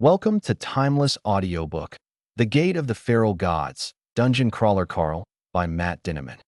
Welcome to Timeless Audiobook, The Gate of the Feral Gods, Dungeon Crawler Carl by Matt Dinniman.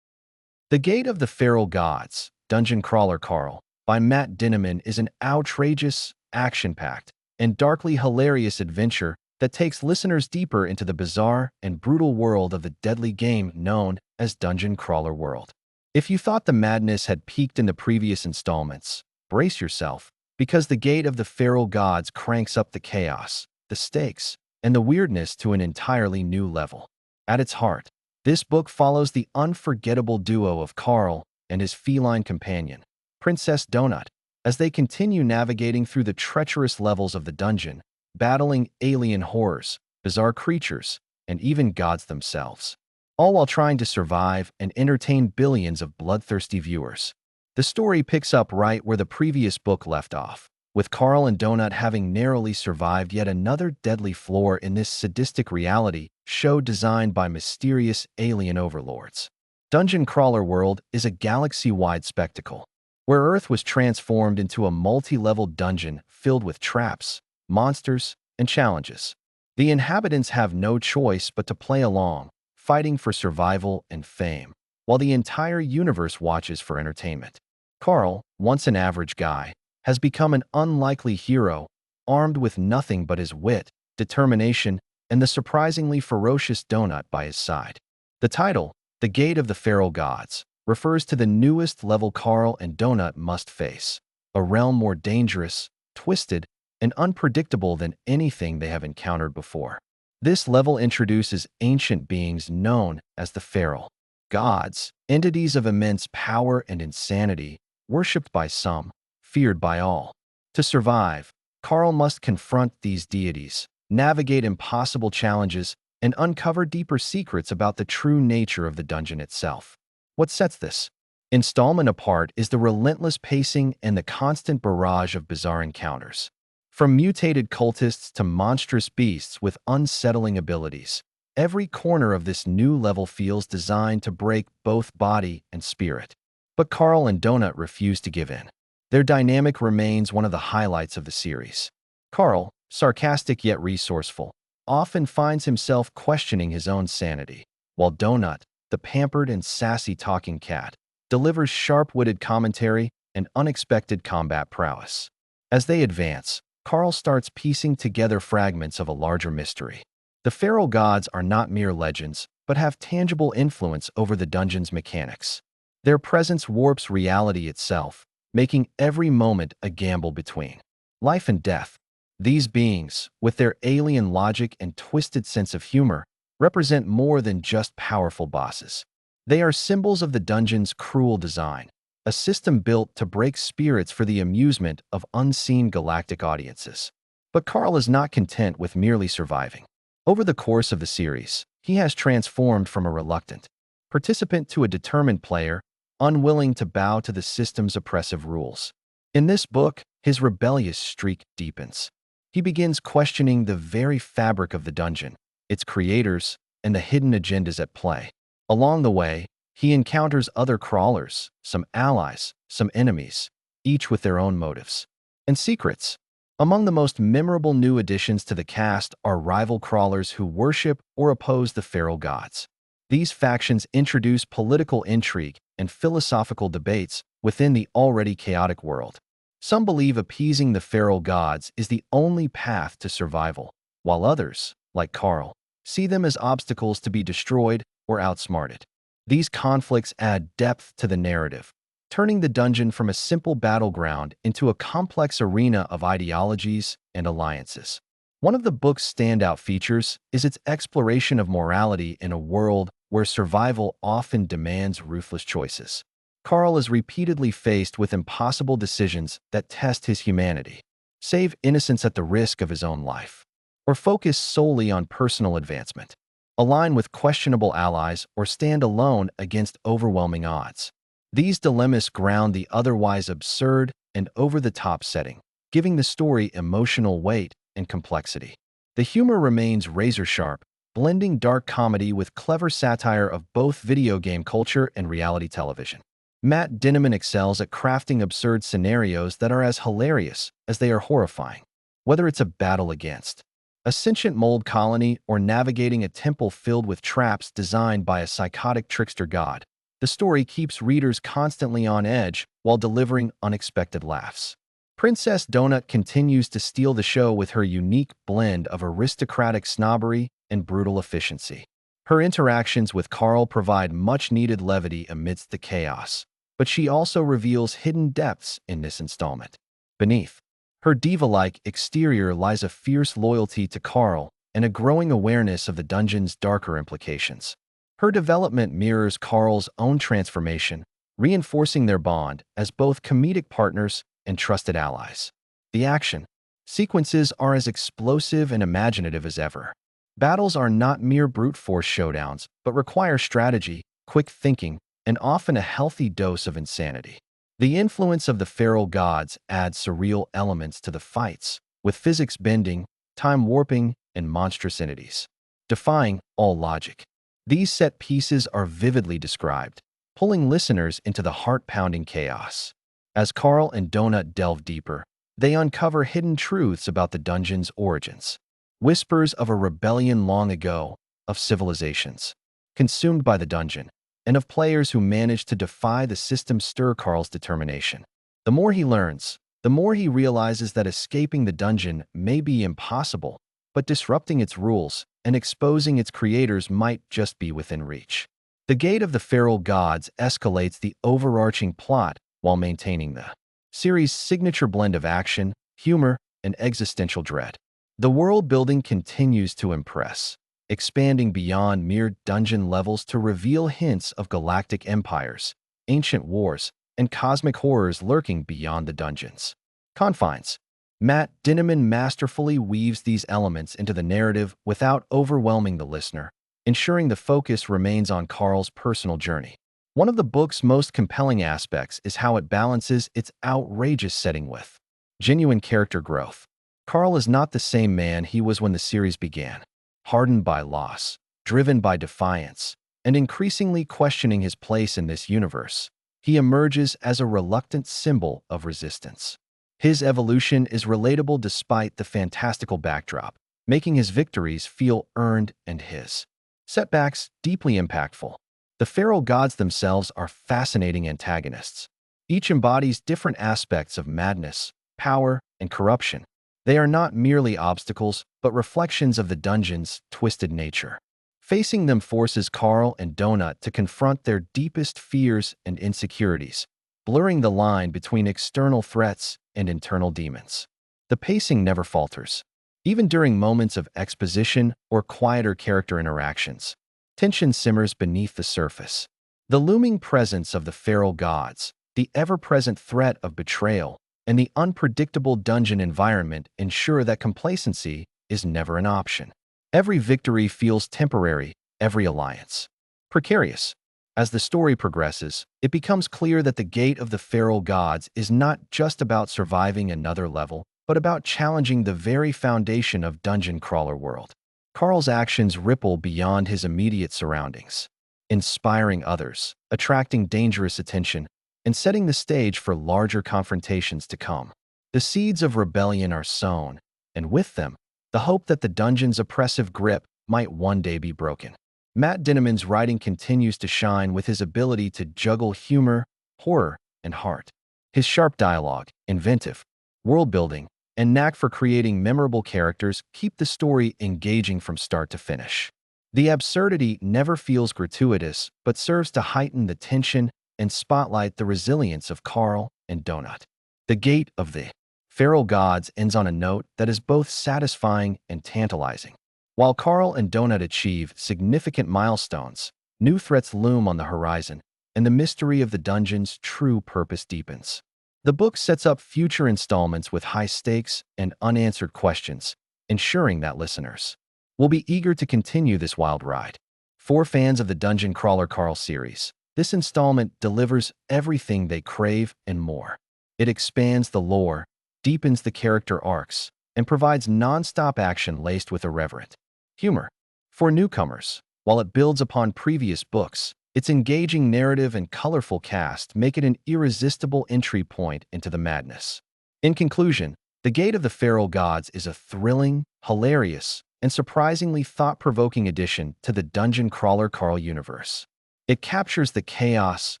The Gate of the Feral Gods, Dungeon Crawler Carl by Matt Dinniman is an outrageous, action-packed, and darkly hilarious adventure that takes listeners deeper into the bizarre and brutal world of the deadly game known as Dungeon Crawler World. If you thought the madness had peaked in the previous installments, brace yourself, because the Gate of the Feral Gods cranks up the chaos, the stakes, and the weirdness to an entirely new level. At its heart, this book follows the unforgettable duo of Carl and his feline companion, Princess Donut, as they continue navigating through the treacherous levels of the dungeon, battling alien horrors, bizarre creatures, and even gods themselves, all while trying to survive and entertain billions of bloodthirsty viewers. The story picks up right where the previous book left off, with Carl and Donut having narrowly survived yet another deadly floor in this sadistic reality show designed by mysterious alien overlords. Dungeon Crawler World is a galaxy-wide spectacle, where Earth was transformed into a multi-level dungeon filled with traps, monsters, and challenges. The inhabitants have no choice but to play along, fighting for survival and fame, while the entire universe watches for entertainment. Carl, once an average guy, has become an unlikely hero, armed with nothing but his wit, determination, and the surprisingly ferocious Donut by his side. The title, The Gate of the Feral Gods, refers to the newest level Carl and Donut must face, a realm more dangerous, twisted, and unpredictable than anything they have encountered before. This level introduces ancient beings known as the Feral Gods, entities of immense power and insanity, worshipped by some, feared by all. To survive, Carl must confront these deities, navigate impossible challenges, and uncover deeper secrets about the true nature of the dungeon itself. What sets this installment apart is the relentless pacing and the constant barrage of bizarre encounters. From mutated cultists to monstrous beasts with unsettling abilities, every corner of this new level feels designed to break both body and spirit. But Carl and Donut refuse to give in. Their dynamic remains one of the highlights of the series. Carl, sarcastic yet resourceful, often finds himself questioning his own sanity, while Donut, the pampered and sassy talking cat, delivers sharp-witted commentary and unexpected combat prowess. As they advance, Carl starts piecing together fragments of a larger mystery. The Feral Gods are not mere legends, but have tangible influence over the dungeon's mechanics. Their presence warps reality itself, making every moment a gamble between life and death. These beings, with their alien logic and twisted sense of humor, represent more than just powerful bosses. They are symbols of the dungeon's cruel design, a system built to break spirits for the amusement of unseen galactic audiences. But Carl is not content with merely surviving. Over the course of the series, he has transformed from a reluctant participant to a determined player, unwilling to bow to the system's oppressive rules. In this book, his rebellious streak deepens. He begins questioning the very fabric of the dungeon, its creators, and the hidden agendas at play. Along the way, he encounters other crawlers, some allies, some enemies, each with their own motives and secrets. Among the most memorable new additions to the cast are rival crawlers who worship or oppose the Feral Gods. These factions introduce political intrigue and philosophical debates within the already chaotic world. Some believe appeasing the Feral Gods is the only path to survival, while others, like Carl, see them as obstacles to be destroyed or outsmarted. These conflicts add depth to the narrative, turning the dungeon from a simple battleground into a complex arena of ideologies and alliances. One of the book's standout features is its exploration of morality in a world where survival often demands ruthless choices. Carl is repeatedly faced with impossible decisions that test his humanity: save innocence at the risk of his own life, or focus solely on personal advancement, align with questionable allies, or stand alone against overwhelming odds. These dilemmas ground the otherwise absurd and over-the-top setting, giving the story emotional weight and complexity. The humor remains razor-sharp, blending dark comedy with clever satire of both video game culture and reality television. Matt Dinniman excels at crafting absurd scenarios that are as hilarious as they are horrifying. Whether it's a battle against a sentient mold colony, or navigating a temple filled with traps designed by a psychotic trickster god. The story keeps readers constantly on edge while delivering unexpected laughs. Princess Donut continues to steal the show with her unique blend of aristocratic snobbery and brutal efficiency. Her interactions with Carl provide much-needed levity amidst the chaos, but she also reveals hidden depths in this installment. Beneath her diva-like exterior lies a fierce loyalty to Carl and a growing awareness of the dungeon's darker implications. Her development mirrors Carl's own transformation, reinforcing their bond as both comedic partners and trusted allies. The action sequences are as explosive and imaginative as ever. Battles are not mere brute force showdowns, but require strategy, quick thinking, and often a healthy dose of insanity. The influence of the feral gods adds surreal elements to the fights, with physics bending, time warping, and monstrous entities, defying all logic. These set pieces are vividly described, pulling listeners into the heart-pounding chaos. As Carl and Donut delve deeper, they uncover hidden truths about the dungeon's origins. Whispers of a rebellion long ago, of civilizations consumed by the dungeon, and of players who managed to defy the system stir Carl's determination. The more he learns, the more he realizes that escaping the dungeon may be impossible, but disrupting its rules and exposing its creators might just be within reach. The Gate of the Feral Gods escalates the overarching plot while maintaining the series' signature blend of action, humor, and existential dread. The world building continues to impress, expanding beyond mere dungeon levels to reveal hints of galactic empires, ancient wars, and cosmic horrors lurking beyond the dungeon's confines. Matt Dinniman masterfully weaves these elements into the narrative without overwhelming the listener, ensuring the focus remains on Carl's personal journey. One of the book's most compelling aspects is how it balances its outrageous setting with genuine character growth. Carl is not the same man he was when the series began. Hardened by loss, driven by defiance, and increasingly questioning his place in this universe, he emerges as a reluctant symbol of resistance. His evolution is relatable despite the fantastical backdrop, making his victories feel earned and his setbacks deeply impactful. The feral gods themselves are fascinating antagonists. Each embodies different aspects of madness, power, and corruption. They are not merely obstacles, but reflections of the dungeon's twisted nature. Facing them forces Carl and Donut to confront their deepest fears and insecurities, blurring the line between external threats and internal demons. The pacing never falters. Even during moments of exposition or quieter character interactions, tension simmers beneath the surface. The looming presence of the feral gods, the ever-present threat of betrayal, and the unpredictable dungeon environment ensure that complacency is never an option. Every victory feels temporary, every alliance precarious. As the story progresses, it becomes clear that the Gate of the Feral Gods is not just about surviving another level, but about challenging the very foundation of Dungeon Crawler World. Carl's actions ripple beyond his immediate surroundings, inspiring others, attracting dangerous attention, and setting the stage for larger confrontations to come. The seeds of rebellion are sown, and with them, the hope that the dungeon's oppressive grip might one day be broken. Matt Dinniman's writing continues to shine with his ability to juggle humor, horror, and heart. His sharp dialogue, inventive world-building, and knack for creating memorable characters keep the story engaging from start to finish. The absurdity never feels gratuitous, but serves to heighten the tension and spotlight the resilience of Carl and Donut. The Gate of the Feral Gods ends on a note that is both satisfying and tantalizing. While Carl and Donut achieve significant milestones, new threats loom on the horizon, and the mystery of the dungeon's true purpose deepens. The book sets up future installments with high stakes and unanswered questions, ensuring that listeners will be eager to continue this wild ride. For fans of the Dungeon Crawler Carl series, this installment delivers everything they crave and more. It expands the lore, deepens the character arcs, and provides non-stop action laced with irreverent humor. For newcomers, while it builds upon previous books, its engaging narrative and colorful cast make it an irresistible entry point into the madness. In conclusion, The Gate of the Feral Gods is a thrilling, hilarious, and surprisingly thought-provoking addition to the Dungeon Crawler Carl universe. It captures the chaos,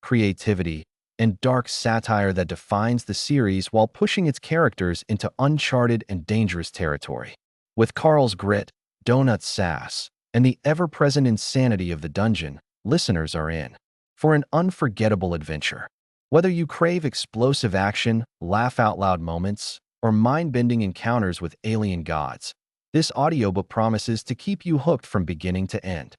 creativity, and dark satire that defines the series while pushing its characters into uncharted and dangerous territory. With Carl's grit, donut sass, and the ever-present insanity of the dungeon, listeners are in for an unforgettable adventure. Whether you crave explosive action, laugh-out-loud moments, or mind-bending encounters with alien gods, this audiobook promises to keep you hooked from beginning to end.